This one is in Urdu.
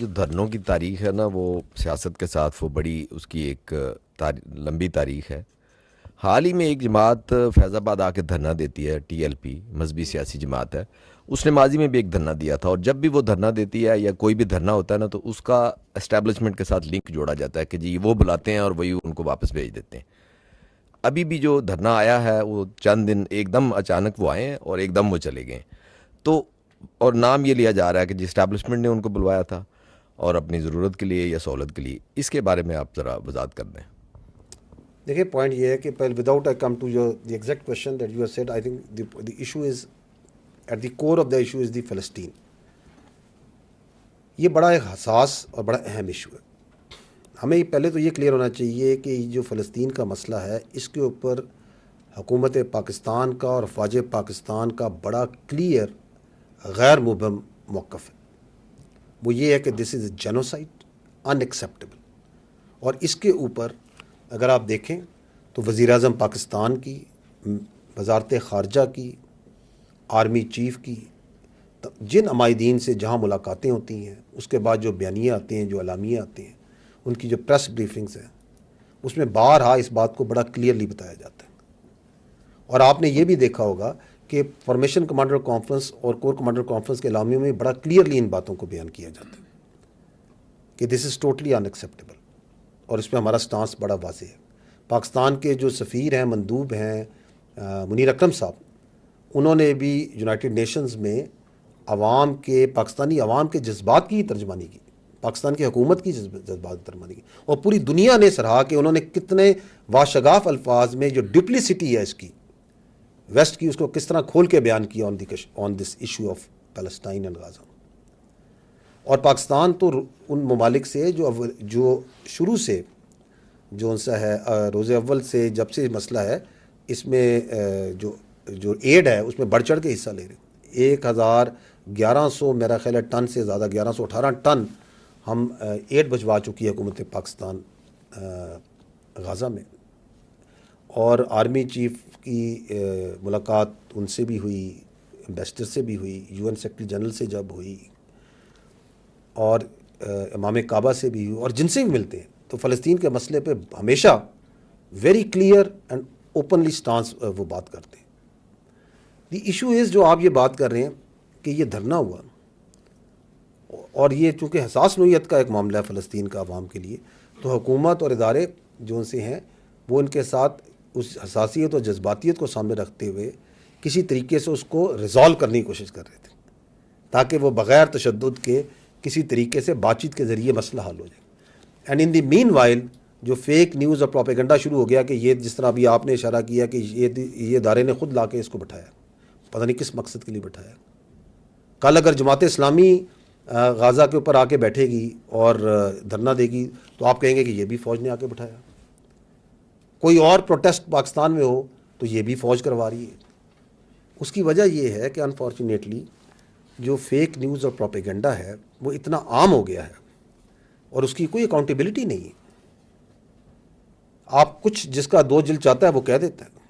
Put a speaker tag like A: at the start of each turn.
A: جو دھرنوں کی تاریخ ہے نا، وہ سیاست کے ساتھ وہ بڑی اس کی ایک لمبی تاریخ ہے. حال ہی میں ایک جماعت فیض آباد آ کے دھرنا دیتی ہے، ٹی ایل پی مذہبی سیاسی جماعت ہے. اس نے ماضی میں بھی ایک دھرنا دیا تھا، اور جب بھی وہ دھرنا دیتی ہے یا کوئی بھی دھرنا ہوتا ہے نا، تو اس کا اسٹیبلشمنٹ کے ساتھ لنک جوڑا جاتا ہے کہ جی وہ بلاتے ہیں اور وہی ان کو واپس بھیج دیتے ہیں. ابھی بھی جو دھرنا آیا ہے وہ چند دن ایک دم اچانک وہ آئے ہیں اور ایک دم وہ چلے گئے. تو اور نام یہ لیا جا رہا ہے کہ جی اسٹیبلشمنٹ نے ان کو بلوایا تھا اور اپنی ضرورت کے لیے یا سہولت کے لیے. اس کے بارے میں آپ ذرا وضاحت کر دیں.
B: دیکھیے پوائنٹ یہ ہے کہ پہلے without I come to your the exact question that you have said, I think the issue is at the core of the issue is the فلسطین. یہ بڑا ایک حساس اور بڑا اہم ایشو ہے. ہمیں پہلے تو یہ کلیئر ہونا چاہیے کہ جو فلسطین کا مسئلہ ہے اس کے اوپر حکومت پاکستان کا اور افواج پاکستان کا بڑا کلیئر غیر مبہم موقف ہے. وہ یہ ہے کہ دس از اے جینوسائڈ، ان ایکسیپٹیبل. اور اس کے اوپر اگر آپ دیکھیں تو وزیر اعظم پاکستان کی، وزارت خارجہ کی، آرمی چیف کی، جن عمائدین سے جہاں ملاقاتیں ہوتی ہیں، اس کے بعد جو بیانیے آتے ہیں، جو اعلامیے آتے ہیں، ان کی جو پریس بریفنگز ہیں، اس میں بارہا اس بات کو بڑا کلیئرلی بتایا جاتا ہے. اور آپ نے یہ بھی دیکھا ہوگا کہ فارمیشن کمانڈر کانفرنس اور کور کمانڈر کانفرنس کے اعلامیوں میں بڑا کلیئرلی ان باتوں کو بیان کیا جاتا ہے کہ دس از ٹوٹلی ان ایکسیپٹیبل. اور اس پہ ہمارا سٹانس بڑا واضح ہے. پاکستان کے جو سفیر ہیں، مندوب ہیں، منیر اکرم صاحب، انہوں نے بھی یونائٹڈ نیشنز میں عوام کے، پاکستانی عوام کے جذبات کی ترجمانی کی، پاکستان کی حکومت کی جذبات کی ترجمانی کی. اور پوری دنیا نے سراہا کہ انہوں نے کتنے واشگاف الفاظ میں جو ڈپلیسٹی ہے اس کی، ویسٹ کی، اس کو کس طرح کھول کے بیان کیا on this issue of Palestine and Gaza. اور پاکستان تو ان ممالک سے جو شروع سے جو ان سے ہے، روز اول سے جب سے مسئلہ ہے، اس میں جو ایڈ ہے اس میں بڑھ چڑھ کے حصہ لے رہے. 1100 میرا خیال ہے ٹن سے زیادہ، 1118 ٹن ہم ایڈ بھجوا چکی ہے حکومت پاکستان غازہ میں. اور آرمی چیف کی ملاقات ان سے بھی ہوئی، امبیسڈر سے بھی ہوئی، یو این سیکرٹری جنرل سے جب ہوئی، اور امام کعبہ سے بھی ہوئی، اور جن سے بھی ملتے ہیں تو فلسطین کے مسئلے پہ ہمیشہ very clear and openly stance وہ بات کرتے ہیں. دی ایشو از، جو آپ یہ بات کر رہے ہیں کہ یہ دھرنا ہوا، اور یہ چونکہ حساس نوعیت کا ایک معاملہ ہے فلسطین کا عوام کے لیے، تو حکومت اور ادارے جو ان سے ہیں وہ ان کے ساتھ اس حساسیت اور جذباتیت کو سامنے رکھتے ہوئے کسی طریقے سے اس کو ریزالو کرنے کی کوشش کر رہے تھے، تاکہ وہ بغیر تشدد کے کسی طریقے سے بات چیت کے ذریعے مسئلہ حل ہو جائے. And in the meanwhile جو فیک نیوز اور پروپیگنڈا شروع ہو گیا کہ یہ، جس طرح ابھی آپ نے اشارہ کیا کہ یہ ادارے نے خود لا کے اس کو بٹھایا، پتہ نہیں کس مقصد کے لیے بٹھایا. کل اگر جماعت اسلامی غازہ کے اوپر آ کے بیٹھے گی اور دھرنا دے گی تو آپ کہیں گے کہ یہ بھی فوج نے آ کے بٹھایا. کوئی اور پروٹیسٹ پاکستان میں ہو تو یہ بھی فوج کروا رہی ہے. اس کی وجہ یہ ہے کہ انفارچونیٹلی جو فیک نیوز اور پروپیگنڈا ہے وہ اتنا عام ہو گیا ہے اور اس کی کوئی اکاؤنٹیبلٹی نہیں ہے. آپ کچھ جس کا دو جلد چاہتا ہے وہ کہہ دیتا ہے.